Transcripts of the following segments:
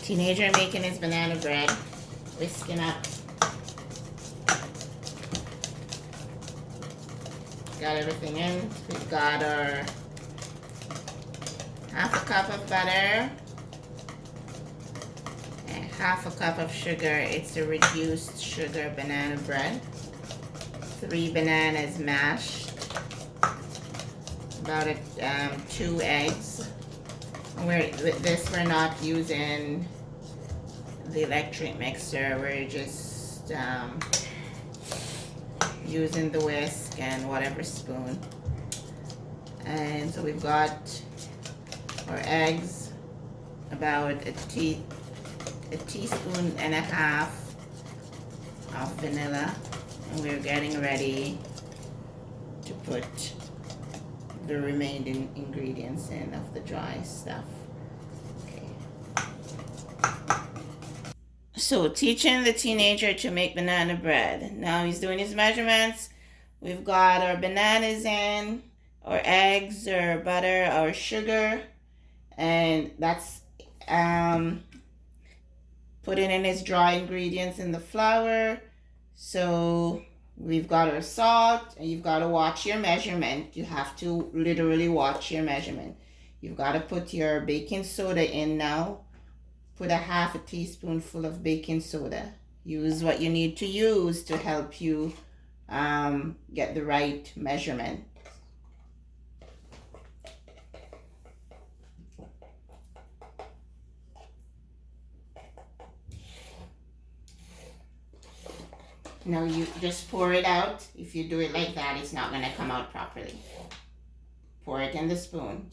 Teenager making his banana bread, whisking up. Got everything in. We've got our half a cup of butter and half a cup of sugar. It's a reduced sugar banana bread. 3 bananas mashed. About 2 eggs. With this, we're not using the electric mixer. We're just using the whisk and whatever spoon. And so we've got our eggs, about a teaspoon and a half of vanilla, and we're getting ready to put the remaining ingredients in of the dry stuff. So teaching the teenager to make banana bread. Now he's doing his measurements. We've got our bananas in, our eggs, our butter, our sugar, and that's putting in his dry ingredients in the flour. So we've got our salt, and you've got to watch your measurement. You have to literally watch your measurement. You've got to put your baking soda in now. Put a half a teaspoonful of baking soda. Use what you need to use to help you get the right measurement. Now you just pour it out. If you do it like that, it's not going to come out properly. Pour it in the spoon.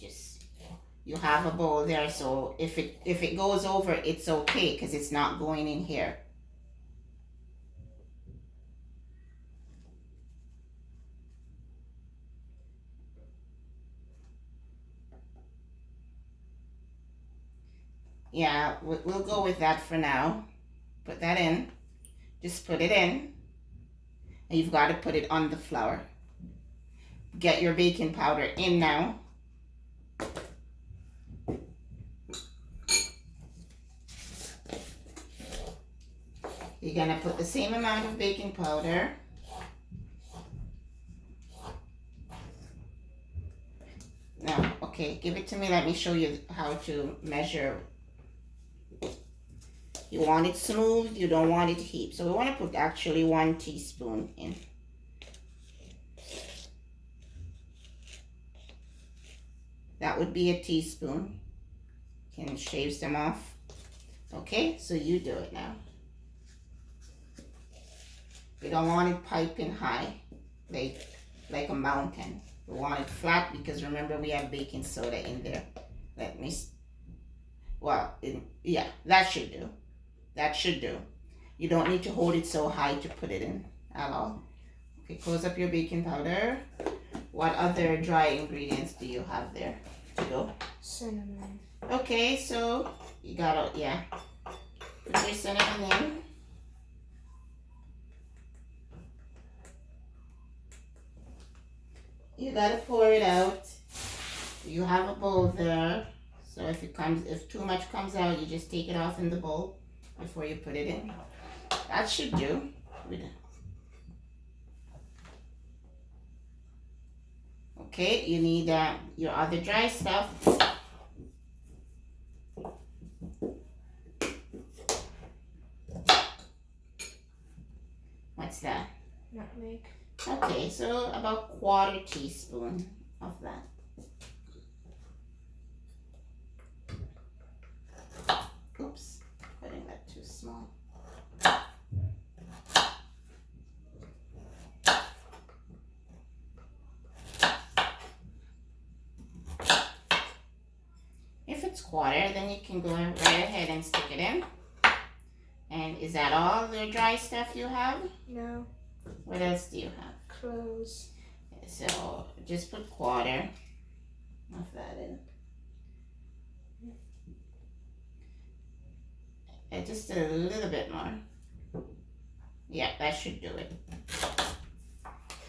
You have a bowl there, so if it goes over, it's okay because it's not going in here. Yeah, we'll go with that for now. Put that in. Just put it in. And you've got to put it on the flour. Get your baking powder in now. You're going to put the same amount of baking powder. Now, okay, give it to me. Let me show you how to measure. You want it smooth, you don't want it heaped. So we want to put actually 1 teaspoon in. That would be a teaspoon. You can shave some off. Okay, so you do it now. We don't want it piping high, like a mountain. We want it flat because remember we have baking soda in there. Yeah, that should do. That should do. You don't need to hold it so high to put it in at all. Okay, close up your baking powder. What other dry ingredients do you have there to go? Cinnamon. Okay, so you gotta, put your cinnamon in. You gotta pour it out. You have a bowl there. So if too much comes out, you just take it off in the bowl before you put it in. That should do. Okay, you need your other dry stuff. What's that? Nutmeg. Okay, so about 1/4 teaspoon of that. Oops, putting that too small. If it's 1/4, then you can go right ahead and stick it in. And is that all the dry stuff you have? No. What else do you have? Cloves. So just put 1/4 of that in. And just a little bit more. Yeah, that should do it.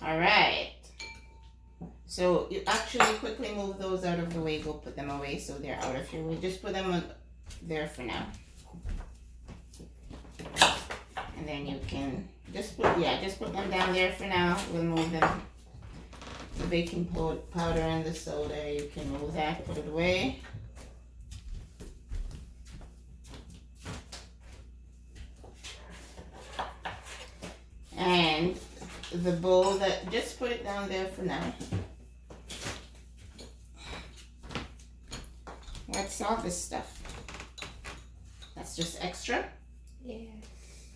All right. So you actually quickly move those out of the way. Go put them away so they're out of your way. Just put them on there for now. And then you can just put them down there for now. We'll move them. The baking powder and the soda, you can move that, put it away. And the bowl that, just put it down there for now. What's all this stuff? That's just extra? Yeah.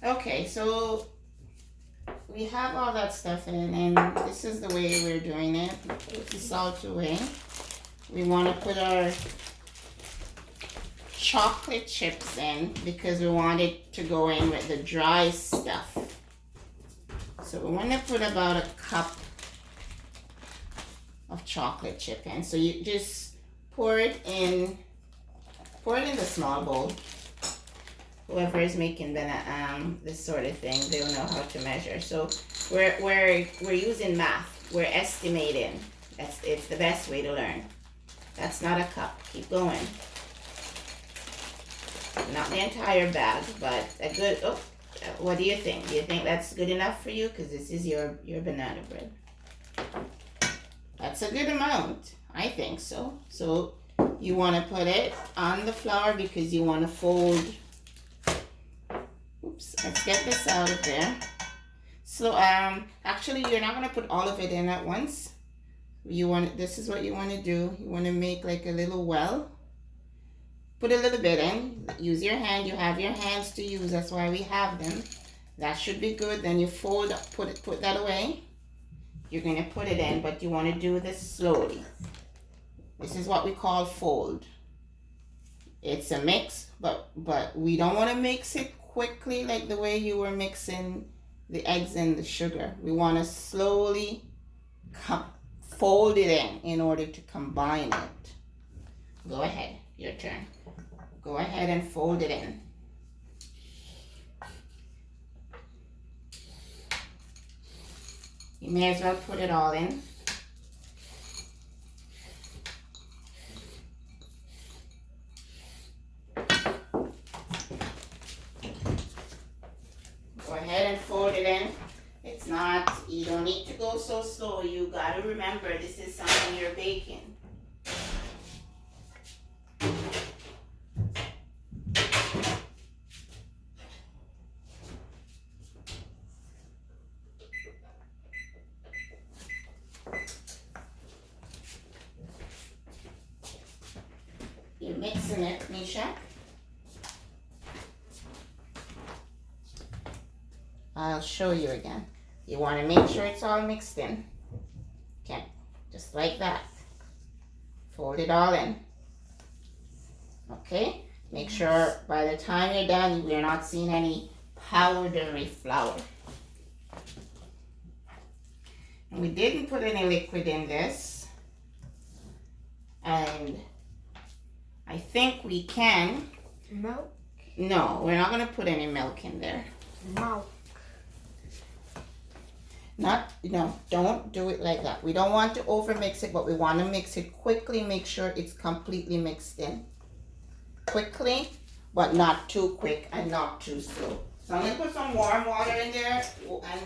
Okay, so we have all that stuff in, and this is the way we're doing it. Put the salt away. We want to put our chocolate chips in because we want it to go in with the dry stuff. So we want to put about a cup of chocolate chip in. So you just pour it in the small bowl. Whoever is making this sort of thing, they'll know how to measure. So we're using math. We're estimating. It's the best way to learn. That's not a cup. Keep going. Not the entire bag, but a good. Oh, what do you think? Do you think that's good enough for you? Because this is your banana bread. That's a good amount. I think so. So you want to put it on the flour because you want to fold. Oops, let's get this out of there. So actually you're not going to put all of it in at once. This is what you want to do. You want to make like a little well. Put a little bit in. Use your hand. You have your hands to use. That's why we have them. That should be good. Then you fold, put that away. You're going to put it in, but you want to do this slowly. This is what we call fold. It's a mix, but we don't want to mix it quickly like the way you were mixing the eggs and the sugar. We want to slowly fold it in order to combine it. Go ahead, your turn. Go ahead and fold it in. You may as well put it all in. Go ahead and fold it in. It's not, you don't need to go so slow. You gotta remember, this is something you're baking. You're mixing it, Misha. I'll show you again. You want to make sure it's all mixed in. Okay, just like that. Fold it all in. Okay, make sure by the time you're done, you're not seeing any powdery flour. And we didn't put any liquid in this. And I think we can. Milk? No, we're not going to put any milk in there. Milk. Don't do it like that. We don't want to over mix it, but we want to mix it quickly. Make sure it's completely mixed in. Quickly, but not too quick and not too slow. So I'm going to put some warm water in there and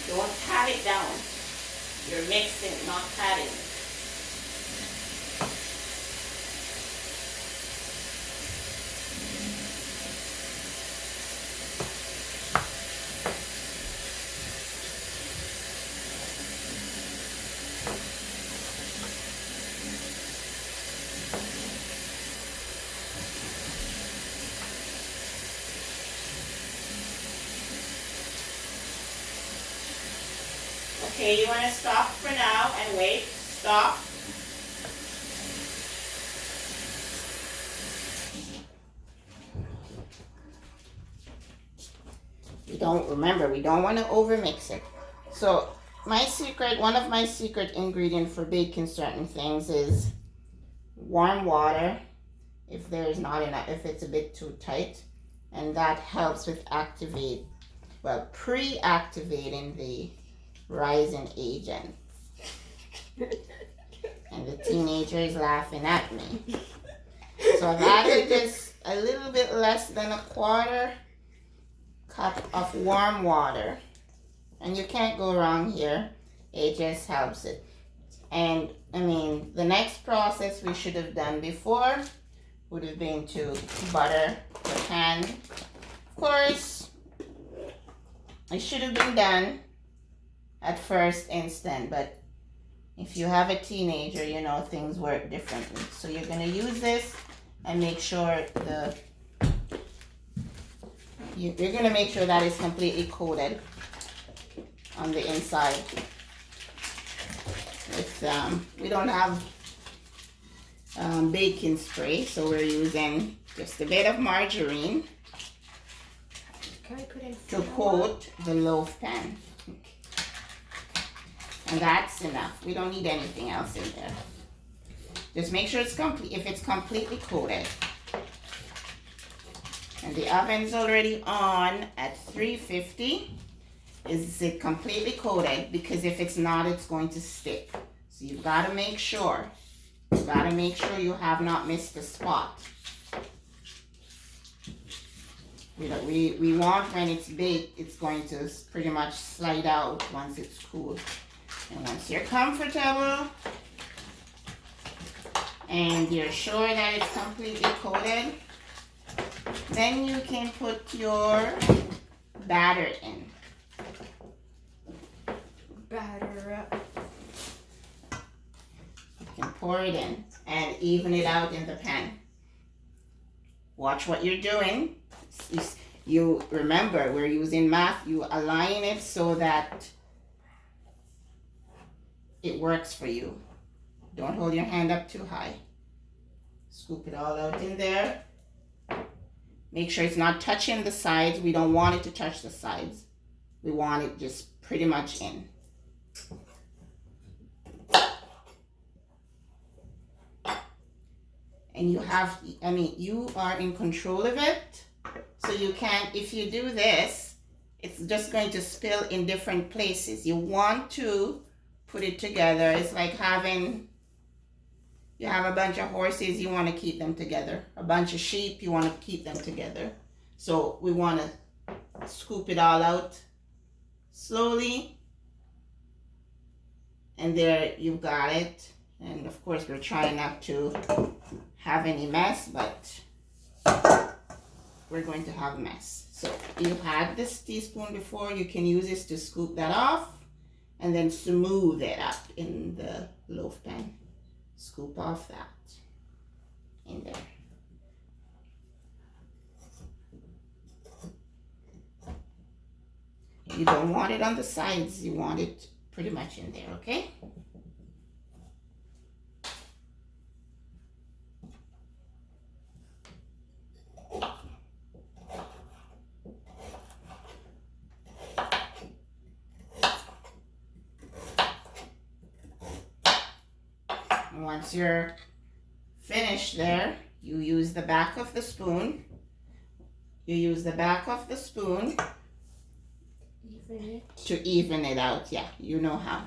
don't pat it down. You're mixing, not patting. Okay, you want to stop for now and wait. Stop. We don't want to over mix it. So one of my secret ingredients for baking certain things is warm water if there's not enough, if it's a bit too tight. And that helps with pre-activating the rising agent and the teenage teenager is laughing at me. So I've added just a little bit less than a quarter cup of warm water. And you can't go wrong here. It just helps it. And I mean, the next process we should have done before would have been to butter the pan. Of course, it should have been done at first instant, but if you have a teenager, you know things work differently. So you're gonna use this and make sure you're gonna make sure that it's completely coated on the inside. We don't have baking spray, so we're using just a bit of margarine Can we put in to coat the loaf pan. And that's enough. We don't need anything else in there. Just make sure it's complete. If it's completely coated. And the oven's already on at 350. Is it completely coated? Because if it's not, it's going to stick. So you've got to make sure. You've got to make sure you have not missed a spot. We want when it's baked, it's going to pretty much slide out once it's cooled. And once you're comfortable and you're sure that it's completely coated, then you can put your batter in. Batter up. You can pour it in and even it out in the pan. Watch what you're doing. You remember, we're using math. You align it so that it works for you. Don't hold your hand up too high. Scoop it all out in there. Make sure it's not touching the sides. We don't want it to touch the sides. We want it just pretty much in. And you have, you are in control of it. So you can't, if you do this, it's just going to spill in different places. You want to put it together. It's like you have a bunch of horses, you want to keep them together. A bunch of sheep, you want to keep them together. So we want to scoop it all out slowly. And there you've got it. And of course we're trying not to have any mess, but we're going to have a mess. So you had this teaspoon before, you can use this to scoop that off and then smooth it up in the loaf pan. Scoop off that in there. You don't want it on the sides, you want it pretty much in there, okay? Once you're finished there, you use the back of the spoon. You use the back of the spoon to even it out. Yeah, you know how.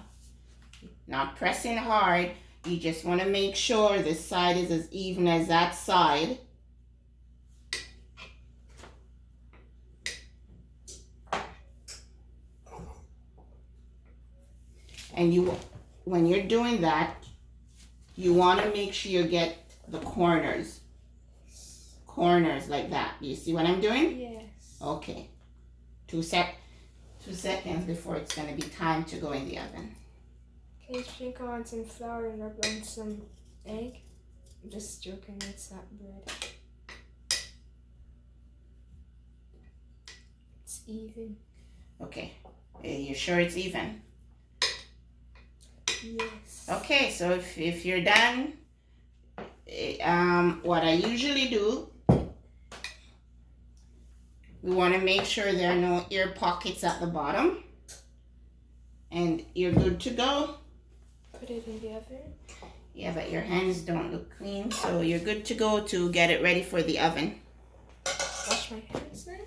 Not pressing hard. You just want to make sure this side is as even as that side. And when you're doing that, you want to make sure you get the corners like that. Do you see what I'm doing? Yes. Okay. 2 seconds before it's going to be time to go in the oven. Can you sprinkle on some flour and rub on some egg? I'm just joking, it's not bread. It's even. Okay. Are you sure it's even? Yes. Okay, so if you're done, what I usually do, we want to make sure there are no air pockets at the bottom. And you're good to go. Put it in the oven. Yeah, but your hands don't look clean, so you're good to go to get it ready for the oven. Wash my hands then?